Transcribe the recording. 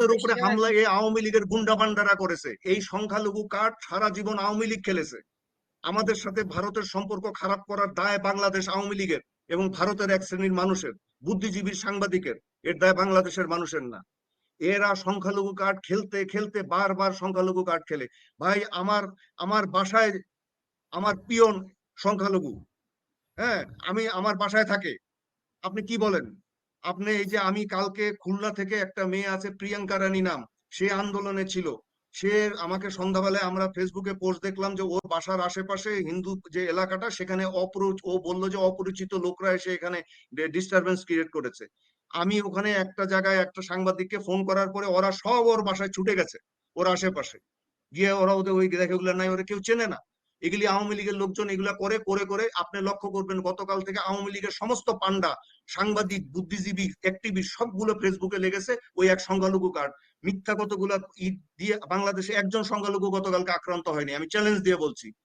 ভারতের উপরে হামলা এই আওয়ামী লীগের গুন্ডা পান্ডারা করেছে। এই সংখ্যালঘু কার্ড সারা জীবন আওয়ামী লীগ খেলেছে। আমাদের সাথে ভারতের সম্পর্ক খারাপ করার দায় বাংলাদেশ আওয়ামী লীগের এবং ভারতের এক শ্রেণীর মানুষের, বুদ্ধিজীবী সাংবাদিকের। এর দায় বাংলাদেশের মানুষের না। এরা সংখ্যালঘু কার্ড খেলতে খেলতে বারবার সংখ্যালঘু কার্ড খেলে। ভাই, আমার আমার বাসায় আমার পিয়ন সংখ্যালঘু। হ্যাঁ, আমার বাসায় থাকে। আপনি কি বলেন? আপনি এই যে আমি কালকে খুলনা থেকে একটা মেয়ে আছে প্রিয়াঙ্কা রানী নাম, সে আন্দোলনে ছিল। সে আমাকে সন্ধ্যাবেলায় আমরা ফেসবুকে পোস্ট দেখলাম যে ওর বাসার আশেপাশে হিন্দু যে এলাকাটা সেখানে ও বললো যে অপরিচিত লোকরা এসে এখানে ডিস্টারবেন্স ক্রিয়েট করেছে। আমি ওখানে একটা জায়গায় একটা সাংবাদিককে ফোন করার পরে ওরা সব ওর বাসায় ছুটে গেছে, ওর আশেপাশে গিয়ে ওরা ওদের ওই দেখে ওগুলো নাই, ওরা কেউ চেনে না। এগুলি আওয়ামী লীগের লোকজন এগুলা করে করে করে আপনি লক্ষ্য করবেন গতকাল থেকে আওয়ামী লীগের সমস্ত পান্ডা, সাংবাদিক, বুদ্ধিজীবী, অ্যাক্টিভিস্ট সবগুলো ফেসবুকে লেগেছে ওই এক সংখ্যালঘু কার্ড মিথ্যা কতগুলা ঈদ দিয়ে। বাংলাদেশে একজন সংখ্যালঘু গতকালকে আক্রান্ত হয়নি, আমি চ্যালেঞ্জ দিয়ে বলছি।